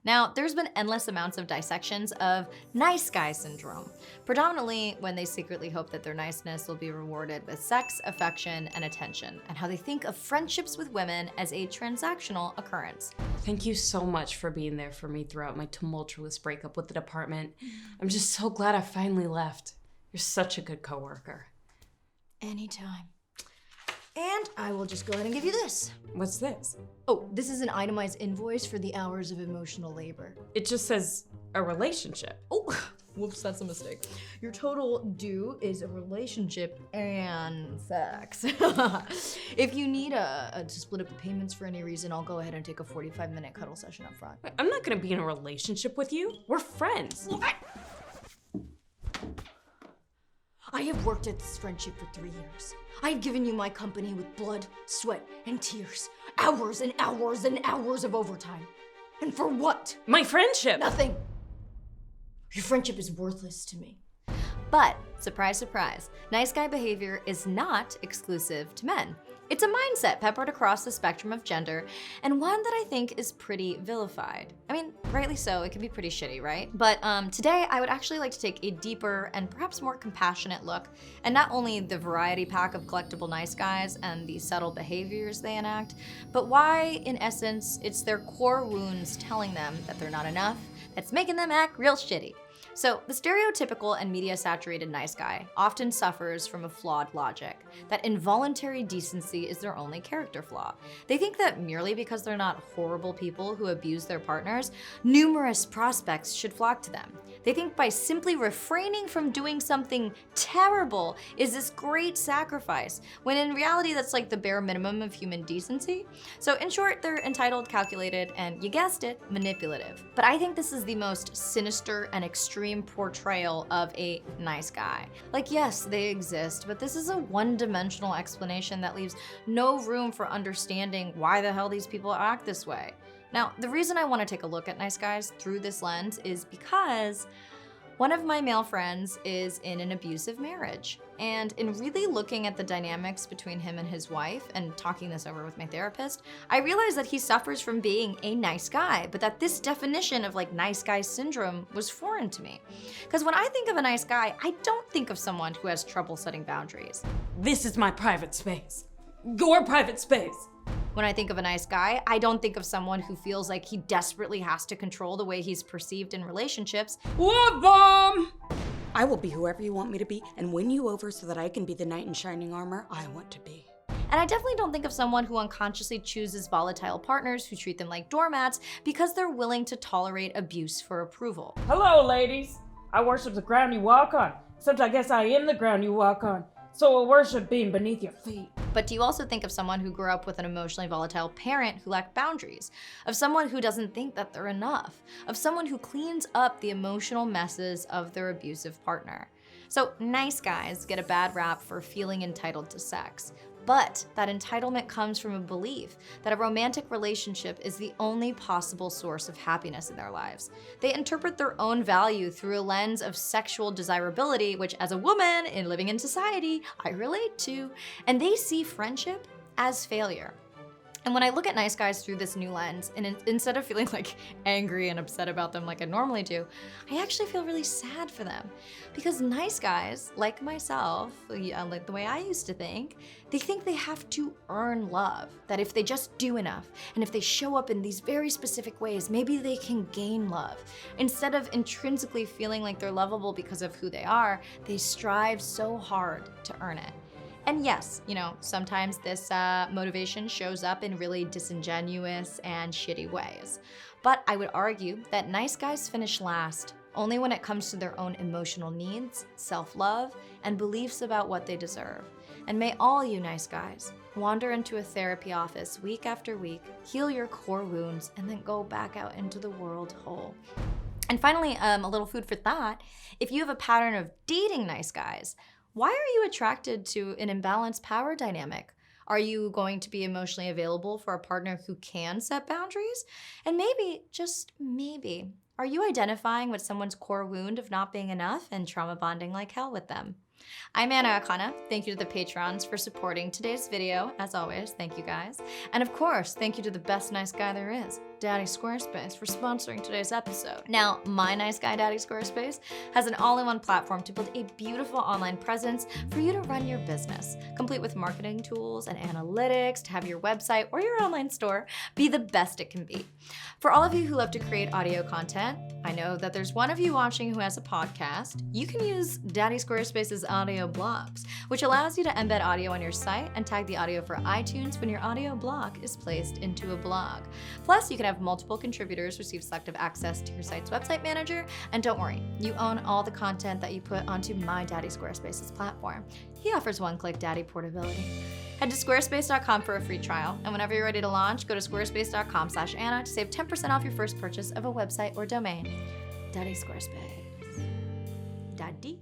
Now, there's been endless amounts of dissections of nice guy syndrome, predominantly when they secretly hope that their niceness will be rewarded with sex, affection, and attention, and how they think of friendships with women as a transactional occurrence. Thank you so much for being there for me throughout my tumultuous breakup with the department. I'm just so glad I finally left. You're such a good coworker. Anytime. And I will just go ahead and give you this. What's this? Oh, this is an itemized invoice for the hours of emotional labor. It just says a relationship. Oh, whoops, that's a mistake. Your total due is a relationship and sex. If you need to split up the payments for any reason, I'll go ahead and take a 45-minute cuddle session up front. I'm not gonna be in a relationship with you. We're friends. What? I have worked at this friendship for 3 years. I have given you my company with blood, sweat, and tears. Hours and hours and hours of overtime. And for what? My friendship! Nothing. Your friendship is worthless to me. But, surprise, surprise, nice guy behavior is not exclusive to men. It's a mindset peppered across the spectrum of gender, and one that I think is pretty vilified. I mean, rightly so, it can be pretty shitty, right? But today, I would actually like to take a deeper and perhaps more compassionate look at not only the variety pack of collectible nice guys and the subtle behaviors they enact, but why, in essence, it's their core wounds telling them that they're not enough that's making them act real shitty. So, the stereotypical and media-saturated nice guy often suffers from a flawed logic, that involuntary decency is their only character flaw. They think that merely because they're not horrible people who abuse their partners, numerous prospects should flock to them. They think by simply refraining from doing something terrible is this great sacrifice, when in reality that's like the bare minimum of human decency. So in short, they're entitled, calculated, and you guessed it, manipulative. But I think this is the most sinister and extreme portrayal of a nice guy. Like, yes, they exist, but this is a one-dimensional explanation that leaves no room for understanding why the hell these people act this way. Now, the reason I want to take a look at nice guys through this lens is because one of my male friends is in an abusive marriage. And in really looking at the dynamics between him and his wife and talking this over with my therapist, I realized that he suffers from being a nice guy, but that this definition of like nice guy syndrome was foreign to me. Because when I think of a nice guy, I don't think of someone who has trouble setting boundaries. This is my private space. Your private space. When I think of a nice guy, I don't think of someone who feels like he desperately has to control the way he's perceived in relationships. Love bomb! I will be whoever you want me to be and win you over so that I can be the knight in shining armor I want to be. And I definitely don't think of someone who unconsciously chooses volatile partners who treat them like doormats because they're willing to tolerate abuse for approval. Hello, ladies. I worship the ground you walk on, except I guess I am the ground you walk on. So I worship being beneath your feet. But do you also think of someone who grew up with an emotionally volatile parent who lacked boundaries? Of someone who doesn't think that they're enough? Of someone who cleans up the emotional messes of their abusive partner? So nice guys get a bad rap for feeling entitled to sex. But that entitlement comes from a belief that a romantic relationship is the only possible source of happiness in their lives. They interpret their own value through a lens of sexual desirability, which as a woman in living in society, I relate to, and they see friendship as failure. And when I look at nice guys through this new lens, and instead of feeling like angry and upset about them like I normally do, I actually feel really sad for them. Because nice guys, like myself, like the way I used to think, they think they have to earn love. That if they just do enough, and if they show up in these very specific ways, maybe they can gain love. Instead of intrinsically feeling like they're lovable because of who they are, they strive so hard to earn it. And yes, sometimes this motivation shows up in really disingenuous and shitty ways. But I would argue that nice guys finish last only when it comes to their own emotional needs, self-love, and beliefs about what they deserve. And may all you nice guys wander into a therapy office week after week, heal your core wounds, and then go back out into the world whole. And finally, a little food for thought. If you have a pattern of dating nice guys, why are you attracted to an imbalanced power dynamic? Are you going to be emotionally available for a partner who can set boundaries? And maybe, just maybe, are you identifying with someone's core wound of not being enough and trauma bonding like hell with them? I'm Akana. Thank you to the patrons for supporting today's video. As always, thank you guys. And of course, thank you to the best nice guy there is. Daddy Squarespace for sponsoring today's episode. Now, My Nice Guy Daddy Squarespace has an all-in-one platform to build a beautiful online presence for you to run your business, complete with marketing tools and analytics to have your website or your online store be the best it can be. For all of you who love to create audio content, I know that there's one of you watching who has a podcast. You can use Daddy Squarespace's audio blocks, which allows you to embed audio on your site and tag the audio for iTunes when your audio block is placed into a blog. Plus, you can have multiple contributors receive selective access to your site's website manager, and don't worry, you own all the content that you put onto My Daddy Squarespace's platform. He offers one-click daddy portability. Head to squarespace.com for a free trial, and whenever you're ready to launch, go to squarespace.com/Anna to save 10% off your first purchase of a website or domain. Daddy Squarespace. Daddy